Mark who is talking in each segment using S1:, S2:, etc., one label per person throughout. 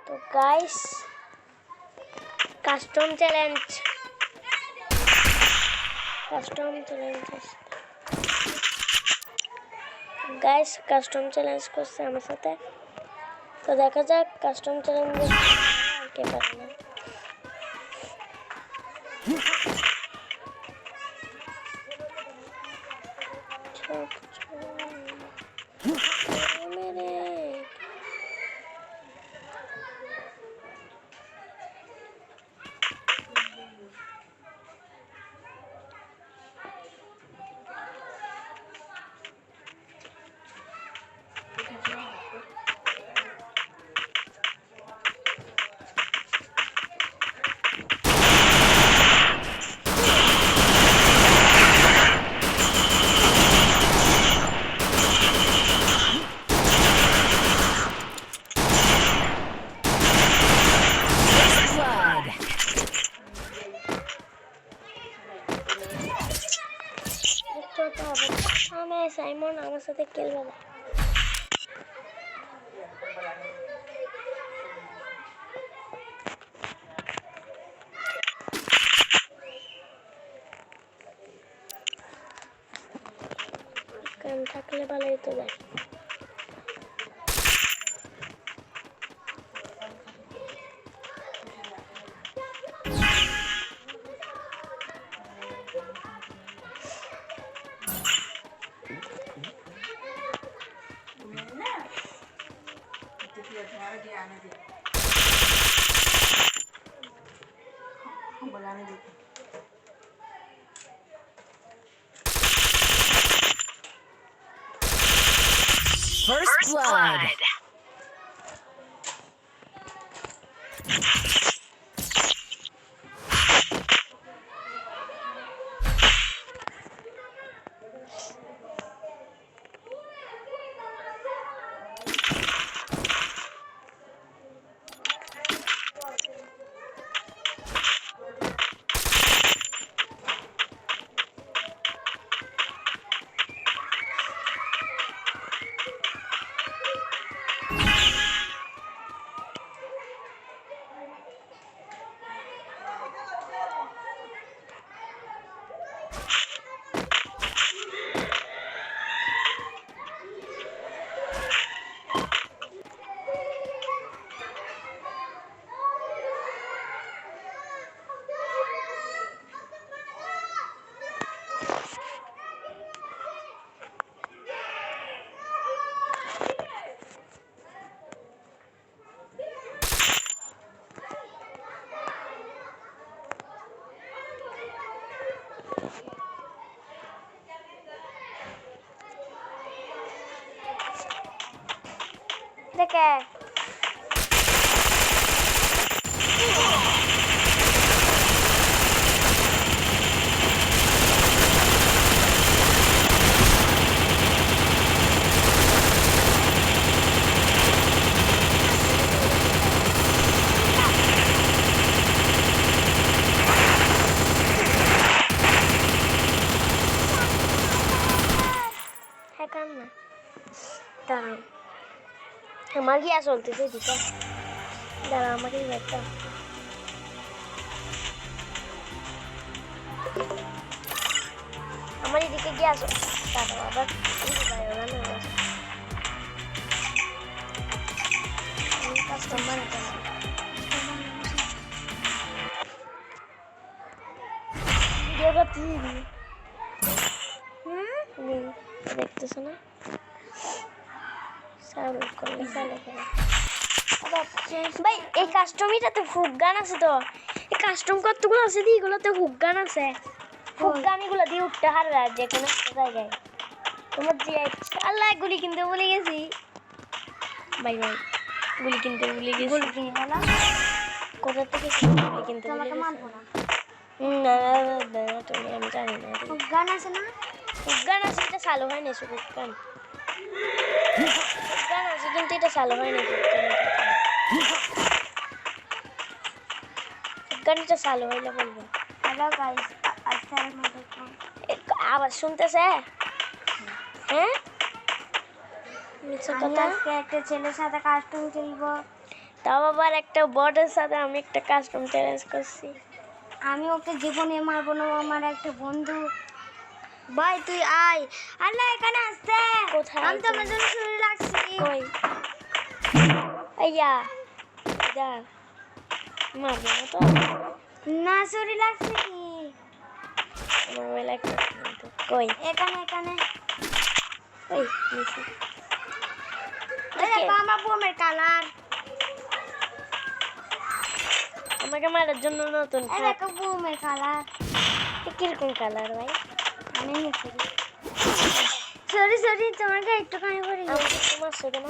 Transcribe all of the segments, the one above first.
S1: তো guys custom challenge guys custom challenge করছে আমার সাথে। তো দেখা যাক কাস্টম চ্যালেঞ্জ কে পারে না। সাইমন আমার সাথে খেলবে না। কান থাকলে ভালোই তো যায়।
S2: First blood.
S1: দেখে হ্যাঁ কান না দাঁড়াও আমার কি চলতেছে দিকে দাঁড়া আমাকে একটা আমার এদিকে গিয়ে আসো দাঁড়াও আবার কাস্টমার ভিডিও করতে দেখতেছো না ভাই এই কাস্টমিটাতে হুক গান আছে তো এই কাস্টম কতগুলো আছে দি এগুলোতে হুক গান আছে হুক গান এগুলো দিয়ে উঠতে হারবে আর যে কোনো জায়গায় তোমার যে আল্লাহ গুলি কিনতে ভুলে গেছি ভাই ভাই গুলি কিনতে ভুলে গেছি গুলি কিনে না কোথা থেকে গুলি কিনতে ভুলে গেছি না না তুমি আমি জানি না হুক গান আছে না হুক গান আছে এটা চালু হয় না হুক গান গান আছে কিন্তু এটা চালু হয় না গানটা চালু হইলে বলবো হ্যালো গাইস আসসালামু আলাইকুম আবার শুনতেছে হ্যাঁ মিছে কথা আজকে একটা ছেলের সাথে কাস্টম খেলবো তাও আবার একটা বটের সাথে আমি একটা কাস্টম চ্যালেঞ্জ করছি।
S3: আমি ওকে জীবনে মারবো না, ও আমার একটা বন্ধু। ভাই তুই আয়। আল্লাহ এখানে আসছে।
S1: কোথায়?
S3: আমি তোমার জন্য ছুরি রাখছি।
S1: কই আইয়া যা মারবে না তো?
S3: না ছুরি রাখছি কি?
S1: আমার মোবাইল একটা কই
S3: এখানে এখানে।
S1: ওই নিচে।
S3: এই দেখো আমার বোমের কালার।
S1: আমাকে মারার জন্য নতুন
S3: এই দেখো বোমের কালার।
S1: কিরকম কালার ভাই?
S3: আমি নিচ্ছি। সরি সরি, তোমাকে একটুখানি করে
S1: আমাকে একটু মারছো কেন?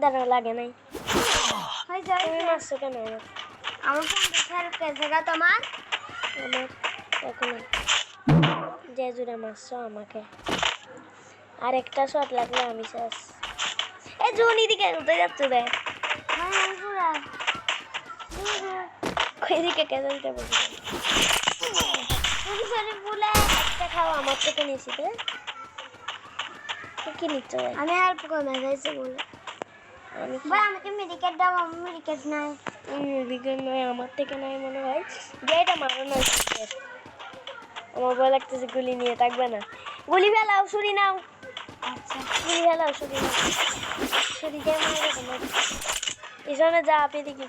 S1: দাঁড়াও, লাগে নাই।
S3: হয়ে যায়।
S1: তুমি মারছো কেন আমার?
S3: আমার ফোন খেয়াল করেছে গা তোমার।
S1: আমার এখন যে জুড়ে মারছো আমাকে, আর একটা শট লাগলে আমি শেষ। এই জুনি দিকে কোথায় যাচ্ছ রে?
S3: হ্যাঁ পুরা।
S1: কই দিকে কেন দিতে বলছি?
S3: সরি সরি বলে
S1: একটা খাও আমার থেকে নিয়েছি তো। কি নিচ্ছ ভাই?
S3: আমি হেল্প করে যাইছি বলে।
S1: আমি
S3: ভাই আমাকে মেডিকেট দাও, আমার মেডিকেট নাই।
S1: বিজ্ঞান নয়, আমার থেকে নাই মনে হয়। যেটা মারো না আমার ভয় লাগতেছে, গুলি নিয়ে থাকবে না। গুলি ফেলাও, ছুরি নাও।
S3: আচ্ছা
S1: গুলি ফেলাও, ছুরি নাও। ছুরি দিয়ে মারবে তোমার পিছনে যা আপনি দেখি।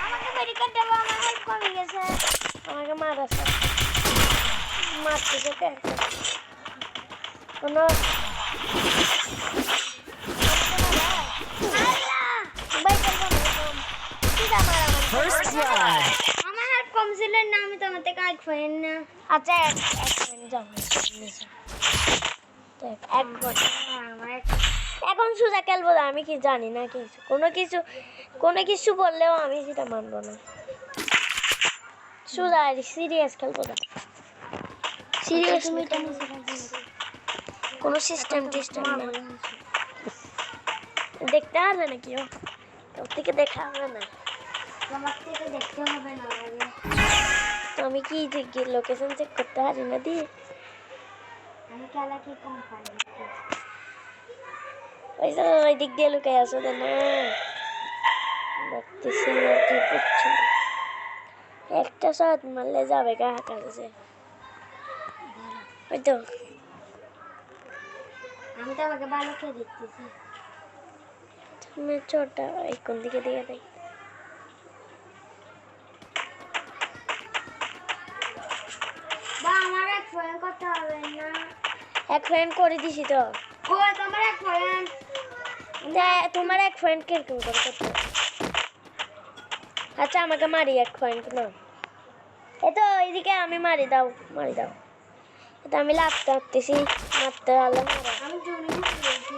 S3: আমাকে মেডিকেট দাও, আমার হেল্প কমে গেছে।
S1: আমাকে মারাছে, মারতেছে কে? কোনো ভাই চলবো না, কম। ঠিক আছে, আমার
S2: First blood.
S3: আমার হেল্প কম ছিল না, আমি তোমার থেকে এক ফ্রেন্ড না।
S1: আচ্ছা এক মিনিট যাও এক ঘন্টা।
S3: আমার
S1: এখন সোজা খেলবো না, আমি কি জানি না কিছু, কোনো কিছু বললেও আমি সেটা মানবো না। সোজা সিরিয়াস খেলবো না, সিরিয়াস
S3: তুমি
S1: তুমি কোনো সিস্টেম টিস্টেম না, দেখতে হবে না কেউ, তোর থেকে দেখা হবে না।
S3: তোমার থেকে দেখতে হবে না আগে।
S1: তো আমি কি লোকেশন চেক করতে পারি না দিয়ে?
S3: আমি খেলা কি কম পারি।
S1: ওই তো ওই দিক দিয়ে লুকাই আসো তো না, দেখতেছি না কি করছো। একটা শট মারলে যাবে গা কাছে। ওই তো
S3: আমি তো আমাকে ভালো খেয়ে দেখতেছি।
S1: তুমি ছোটটা এই কোন দিকে দিয়ে দেয়।
S3: বা আমার এক ফ্রেন্ড করতে হবে না।
S1: এক ফ্রেন্ড করে দিছি তো।
S3: ও তোমার এক ফ্রেন্ড।
S1: তোমার এক ফ্রেন্ড কিরকম করে করতে হবে? আচ্ছা আমাকে মারি এক ফ্রেন্ড না, এ তো এইদিকে আমি মারি দাও। এটা আমি লাগতে হাঁটতেছি, মারতে হলে মারা।
S3: আমি জুনি বলছি।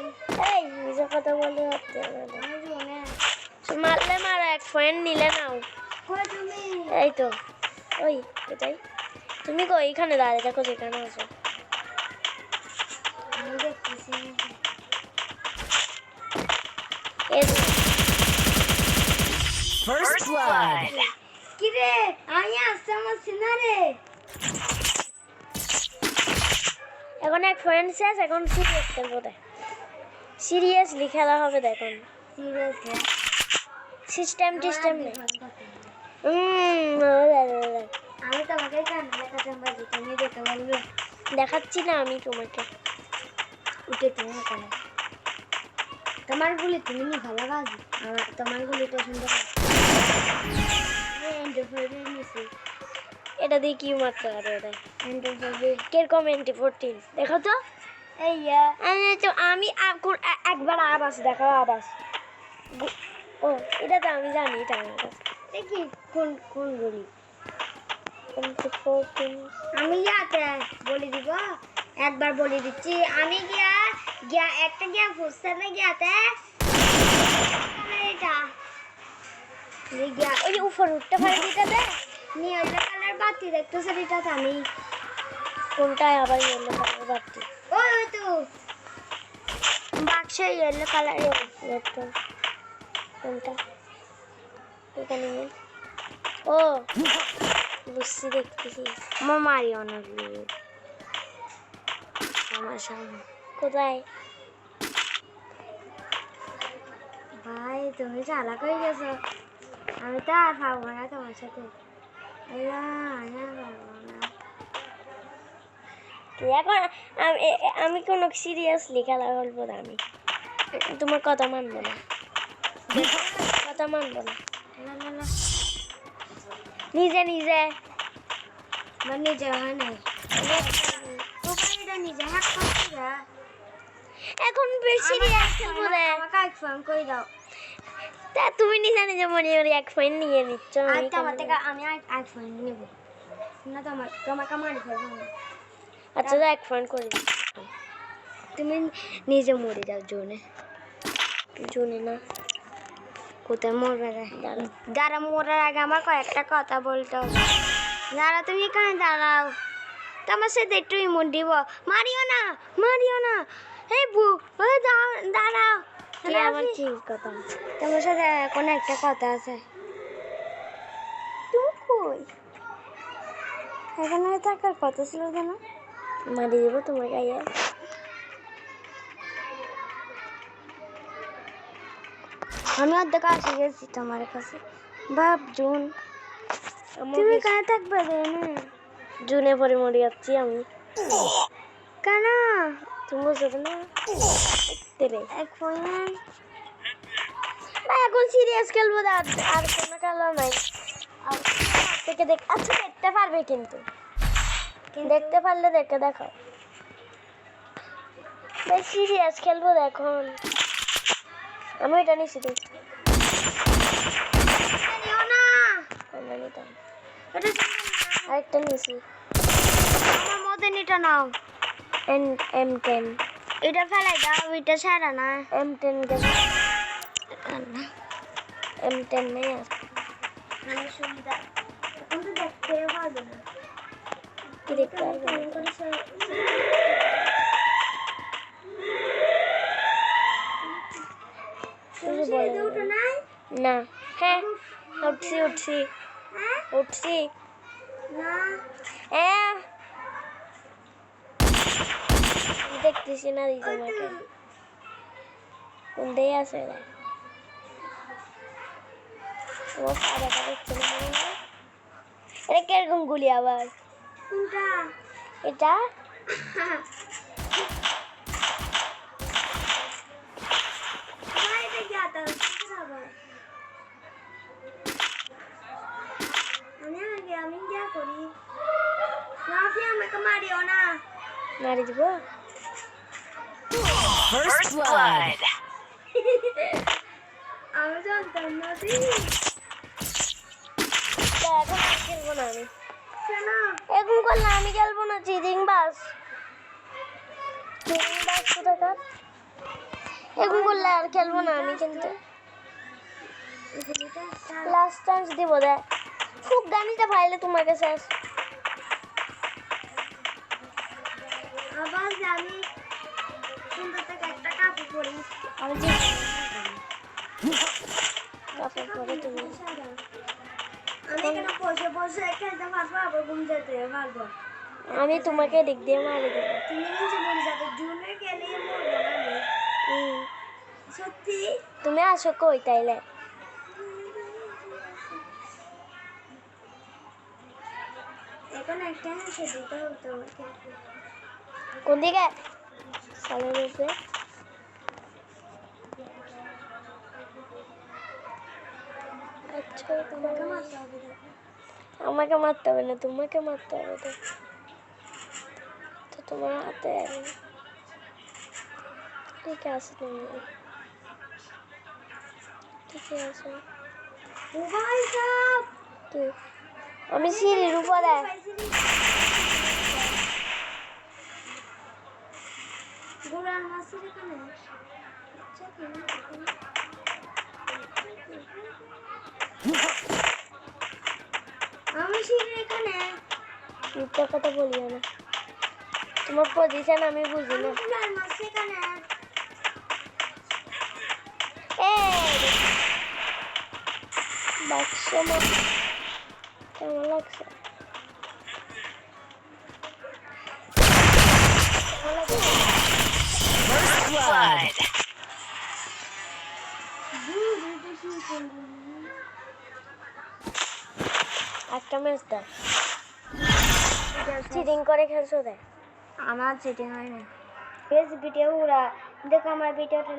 S1: এই নিজে কথা বলে হাঁটতে হবে না।
S3: আমি জুনে।
S1: মারলে মারা, এক পয়েন্ট নিলে নাও।
S3: কই তুমি?
S1: এই তো ওই এটাই। তুমি কই এখানে দাঁড়িয়ে থাকো যেখানে আছো।
S3: আমি দেখতেছি।
S1: এই
S2: First blood.
S3: কি রে? আমি আসতে আমার সিনারে।
S1: এখন এক পয়েন্ট শেষ, এখন সিরিয়াস খেলবো দেখ। সিরিয়াসলি খেলা হবে দেখুন।
S3: সিরিয়াসলি।
S1: সিস্টেম টিস্টেম নেই।
S3: আমি তোমাকে কানে দেখাতে পারি, তুমি দেখতে পারবে।
S1: দেখাচ্ছি না আমি তোমাকে।
S3: উঠে তুমি ওখানে। তোমার গুলি তুমি নি ভালো বাজি। তোমার গুলিটা সুন্দর। এন্ডোফাইলের নিচে।
S1: এটা দিয়ে কি মারতে পারে ওটা?
S3: এন্ডোফাইলের।
S1: কিরকম NT14 দেখো তো।
S3: এই
S1: তো আমি একবার আবাস দেখাও, আবাস। ও এটা তো আমি জানি, এটা আমার কাছে।
S3: দেখি কোন কোন গুলি।
S1: NT14
S3: আমি ইয়াতে বলে দিব, একবার বলে দিচ্ছি। আমি গিয়া একটা গিয়া ফুসছে না গিয়াতে এটা গিয়া
S1: ওই যে উপর উঠতে পারে যেটাতে।
S3: নিয়ে কালার বাতি দেখতেছে এটাতে আমি
S1: কোনটায় আবার ইয়েলো কালার বাড়তি?
S3: ওই তো
S1: বাক্স ইয়েলো কালার। কোনটা এখানে নেই। ও বুঝছি, দেখতেছি।
S3: মামারি অনেকগুলো
S1: আমার সামনে কোথায়?
S3: ভাই তুমি চালাক হয়ে গেছো, আমি তো আর পারবো না তোমার সাথে। আল্লাহ, আমি আর পারবো না।
S1: এখন আমি কোনো সিরিয়াসলি খেলা বলবো না, আমি তোমার কথা মানবো না, কথা মানবো না।
S3: না না না,
S1: নিজে নিজে
S3: আমার নিজে হয় নাই, এটা নিজে হ্যাক করছি না।
S1: এখন সিরিয়াস খেলবো না।
S3: আমাকে এক ফোন করে দাও।
S1: তা তুমি নিজে নিজে মনে করি এক পয়েন্ট নিয়ে নিচ্ছ, আমি
S3: আচ্ছা, আমার থেকে আমি এক ফোন নেবো না, তোমাকে মারি ফেলবো না।
S1: আচ্ছা এক পয়েন্ট করে দিচ্ছি।
S3: তুমি নিজে মরে যাও জোনে।
S1: জুনে না,
S3: কোথায় মরবে রে?
S1: দাঁড়াও।
S3: যারা মরার আগে আমার কয়েকটা কথা বলতে হবে। যারা তুমি এখানে দাঁড়াও, তোমার সাথে একটু ইমোট দিব। মারিও না, মারিও না। এই দাঁড়াও,
S1: কি আবার কি কথা?
S3: তোমার সাথে কোনো একটা কথা আছে। তুমি কই? এখানে থাকার কথা ছিল কেন?
S1: মারি দেবো তোমার গায়ে।
S3: আমি অর্ধেক আসে গেছি তোমার কাছে। বাপ জুন, তুমি কানে থাকবে না?
S1: জুনে পরে মরে যাচ্ছি আমি।
S3: কেন?
S1: তুমি বুঝবে না তেরে
S3: এক পয়েন্ট।
S1: এখন সিরিয়াস খেলবো না, আর কোনো খেলা নাই। থেকে দেখ, আচ্ছা দেখতে পারবে কিন্তু দেখতে পারলে দেখে দেখো। ভাই সিরিয়াস খেলবো এখন, আমি এটা নিচ্ছি দেখ।
S3: মারিও না।
S1: আরেকটা নিয়েছি,
S3: আমার মধ্যে নিটা নাও।
S1: M10
S3: এটা ফেলাই দাও, এটা ছাড়া না।
S1: M10 গেছে, M10 নেই আর
S3: আমার সুবিধা এখন তো দেখতে পারবে না।
S1: কি দেখতে পারবে না।
S3: তুমি সিঁড়িতে উঠো নাই?
S1: না, হ্যাঁ উঠছি উঠছি
S3: হ্যাঁ?
S1: উঠছি।
S3: না।
S1: হ্যাঁ দেখতেছি না দিদি তোমাকে কোন দিয়ে আছে রে? তোমার পাড়াটা দেখতে না মনে হয়? এটা কিরকম গুলি আবার?
S3: কোনটা?
S1: এটা
S3: ভাই, এটা কি আতা? আবার আমি যা করি না, আমাকে মারিও না।
S1: মারি দিব।
S2: First blood.
S3: আমি জানতাম না।
S1: এখন আর খেলবো না আমি,
S3: কেন?
S1: এখন করলে আমি খেলবো না। চিটিং বাস কোথাকার, এখন করলে আর খেলবো না আমি। কিন্তু লাস্ট চান্স দিব দেখ, খুব গানিটা পাইলে তোমার কাছে
S3: আবার আমি সুন্দর থেকে একটা কাপড় পরি।
S1: আমি যে কাপড় পরে তুমি
S3: আমি এখানে বসে বসে খেলতে পারবো, আবার ঘুম যেতে পারবো।
S1: আমি তোমাকে দিক দিয়ে মারি দেবো।
S3: তুমি নিচে মরে যাবে, জুনে গেলে মরবো না আমি। সত্যি?
S1: তুমি আসো কই তাইলে?
S3: এখন একটা হাসে দিতে হবে তোমাকে।
S1: কোন দিকে সালের উপরে? আচ্ছা
S3: তোমাকে মারতে হবে দেখো।
S1: আমাকে মারতে হবে না, তোমাকে মারতে হবে। তো তোমার হাতে ঠিক আছে, তুমি ঠিক আছে।
S3: ও ভাই সাহেব,
S1: কি? আমি সিঁড়ির উপরে।
S3: গোড়ার মাছের এখানে আমি সিঁড়ি এখানে।
S1: মিথ্যা কথা বলিও না, তোমার পজিশন আমি বুঝি না।
S3: গোড়ার মাছ এখানে।
S1: বাক্স কেমন লাগছে?
S2: First blood.
S3: দুই
S1: একটা ম্যাচ দাও চিটিং করে খেলছো দেখ
S3: আমার চিটিং হয় না ফেস ভিডিও উড়া দেখো আমার ভিডিওটা